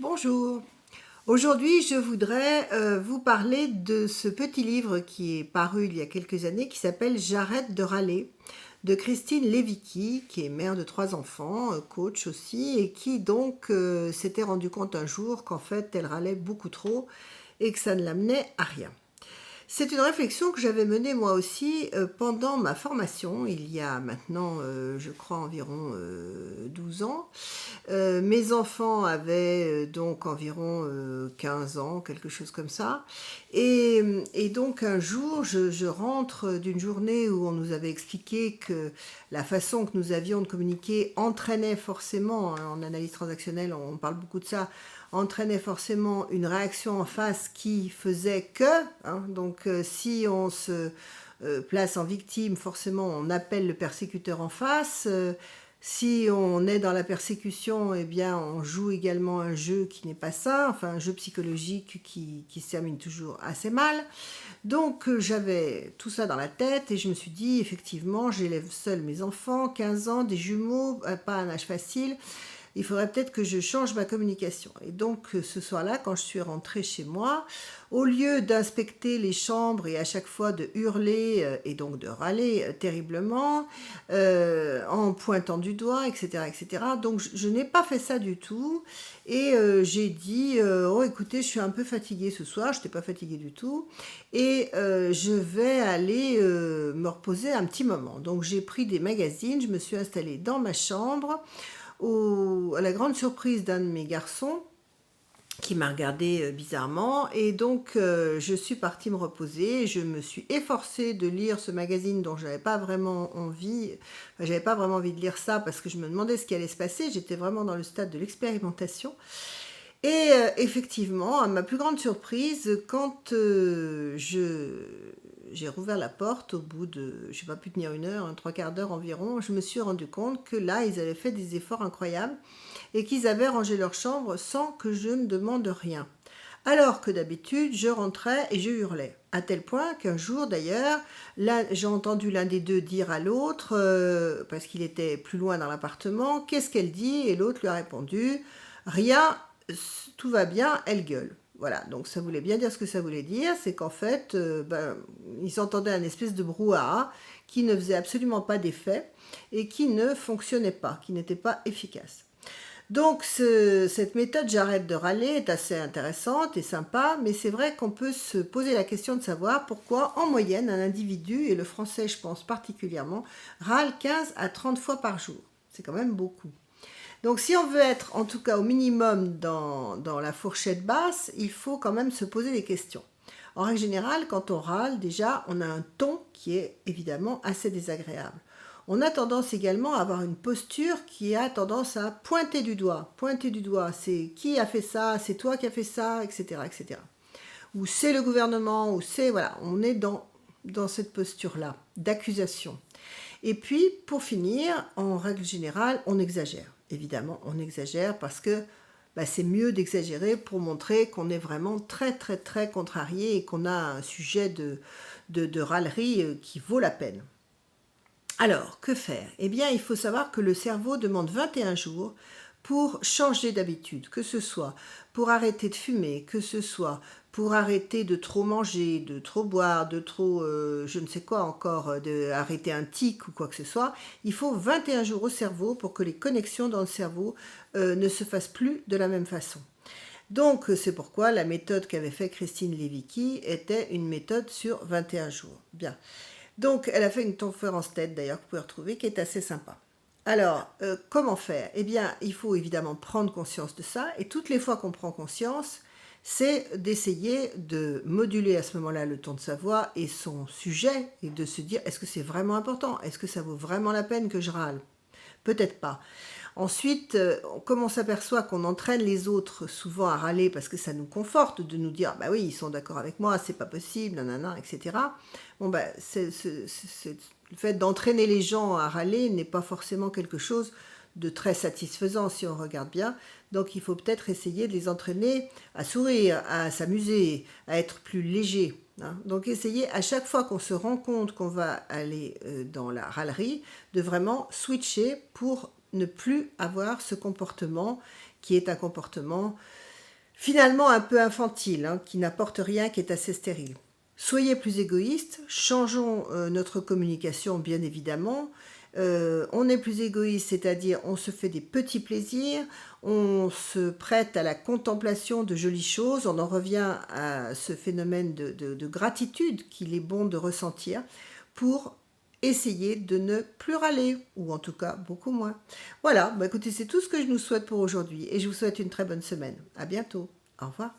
Bonjour. Aujourd'hui, je voudrais vous parler de ce petit livre qui est paru il y a quelques années qui s'appelle J'arrête de râler de Christine Lévicki, qui est mère de 3 enfants, coach aussi, et qui donc s'était rendu compte un jour qu'en fait elle râlait beaucoup trop et que ça ne l'amenait à rien. C'est une réflexion que j'avais menée moi aussi pendant ma formation, il y a maintenant, je crois, environ 12 ans. Mes enfants avaient donc environ 15 ans, quelque chose comme ça. Et donc un jour, je rentre d'une journée où on nous avait expliqué que la façon que nous avions de communiquer entraînait forcément, hein, en analyse transactionnelle, on parle beaucoup de ça, entraînait forcément une réaction en face qui faisait que, hein, donc si on se place en victime, forcément on appelle le persécuteur en face. Si on est dans la persécution, eh bien, on joue également un jeu qui n'est pas ça, enfin un jeu psychologique qui se termine toujours assez mal. Donc j'avais tout ça dans la tête et je me suis dit, effectivement, j'élève seul mes enfants, 15 ans, des jumeaux, pas un âge facile. Il faudrait peut-être que je change ma communication. Et donc ce soir-là, quand je suis rentrée chez moi, au lieu d'inspecter les chambres et à chaque fois de hurler et donc de râler terriblement, en pointant du doigt, etc., etc., donc je n'ai pas fait ça du tout. Et j'ai dit, oh écoutez, je suis un peu fatiguée ce soir, je n'étais pas fatiguée du tout, et je vais aller me reposer un petit moment. Donc j'ai pris des magazines, je me suis installée dans ma chambre, à la grande surprise d'un de mes garçons qui m'a regardé bizarrement, et donc je suis partie me reposer. Je me suis efforcée de lire ce magazine dont j'avais pas vraiment envie. Enfin, j'avais pas vraiment envie de lire ça parce que je me demandais ce qui allait se passer. J'étais vraiment dans le stade de l'expérimentation. Et effectivement, à ma plus grande surprise, quand j'ai rouvert la porte au bout de, je n'ai pas pu tenir une heure, 3/4 d'heure environ, je me suis rendu compte que là, ils avaient fait des efforts incroyables et qu'ils avaient rangé leur chambre sans que je ne demande rien. Alors que d'habitude, je rentrais et je hurlais. À tel point qu'un jour d'ailleurs, là, j'ai entendu l'un des deux dire à l'autre, parce qu'il était plus loin dans l'appartement, qu'est-ce qu'elle dit? Et l'autre lui a répondu, rien, tout va bien, elle gueule. Voilà, donc ça voulait bien dire ce que ça voulait dire, c'est qu'en fait, ils entendaient un espèce de brouhaha qui ne faisait absolument pas d'effet et qui ne fonctionnait pas, qui n'était pas efficace. Donc cette méthode j'arrête de râler est assez intéressante et sympa, mais c'est vrai qu'on peut se poser la question de savoir pourquoi en moyenne un individu, et le français je pense particulièrement, râle 15 à 30 fois par jour. C'est quand même beaucoup. Donc si on veut être en tout cas au minimum dans la fourchette basse, il faut quand même se poser des questions. En règle générale, quand on râle, déjà, on a un ton qui est évidemment assez désagréable. On a tendance également à avoir une posture qui a tendance à pointer du doigt. Pointer du doigt, c'est qui a fait ça, c'est toi qui as fait ça, etc., etc. Ou c'est le gouvernement, ou c'est... Voilà, on est dans cette posture-là, d'accusation. Et puis, pour finir, en règle générale, on exagère. Évidemment, on exagère parce que c'est mieux d'exagérer pour montrer qu'on est vraiment très, très, très contrarié et qu'on a un sujet de râlerie qui vaut la peine. Alors, que faire? Eh bien, il faut savoir que le cerveau demande 21 jours pour changer d'habitude, que ce soit pour arrêter de fumer, que ce soit pour arrêter de trop manger, de trop boire, de trop je ne sais quoi encore, de arrêter un tic ou quoi que ce soit. Il faut 21 jours au cerveau pour que les connexions dans le cerveau ne se fassent plus de la même façon. Donc, c'est pourquoi la méthode qu'avait fait Christine Lévicki était une méthode sur 21 jours. Bien. Donc, elle a fait une conférence TED, d'ailleurs, que vous pouvez retrouver, qui est assez sympa. Alors, comment faire? Eh bien, il faut évidemment prendre conscience de ça, et toutes les fois qu'on prend conscience, c'est d'essayer de moduler à ce moment-là le ton de sa voix et son sujet, et de se dire, est-ce que c'est vraiment important? Est-ce que ça vaut vraiment la peine que je râle? Peut-être pas. Ensuite, comme on s'aperçoit qu'on entraîne les autres souvent à râler parce que ça nous conforte de nous dire, bah oui, ils sont d'accord avec moi, c'est pas possible, nanana, etc. Bon, le fait d'entraîner les gens à râler n'est pas forcément quelque chose de très satisfaisant si on regarde bien. Donc il faut peut-être essayer de les entraîner à sourire, à s'amuser, à être plus léger. Hein. Donc essayer à chaque fois qu'on se rend compte qu'on va aller dans la râlerie, de vraiment switcher pour ne plus avoir ce comportement qui est un comportement finalement un peu infantile, hein, qui n'apporte rien, qui est assez stérile. Soyez plus égoïstes, changeons notre communication bien évidemment. On est plus égoïste, c'est-à-dire on se fait des petits plaisirs, on se prête à la contemplation de jolies choses, on en revient à ce phénomène de gratitude qu'il est bon de ressentir pour essayer de ne plus râler, ou en tout cas beaucoup moins. Voilà, bah écoutez, c'est tout ce que je nous souhaite pour aujourd'hui et je vous souhaite une très bonne semaine. À bientôt. Au revoir.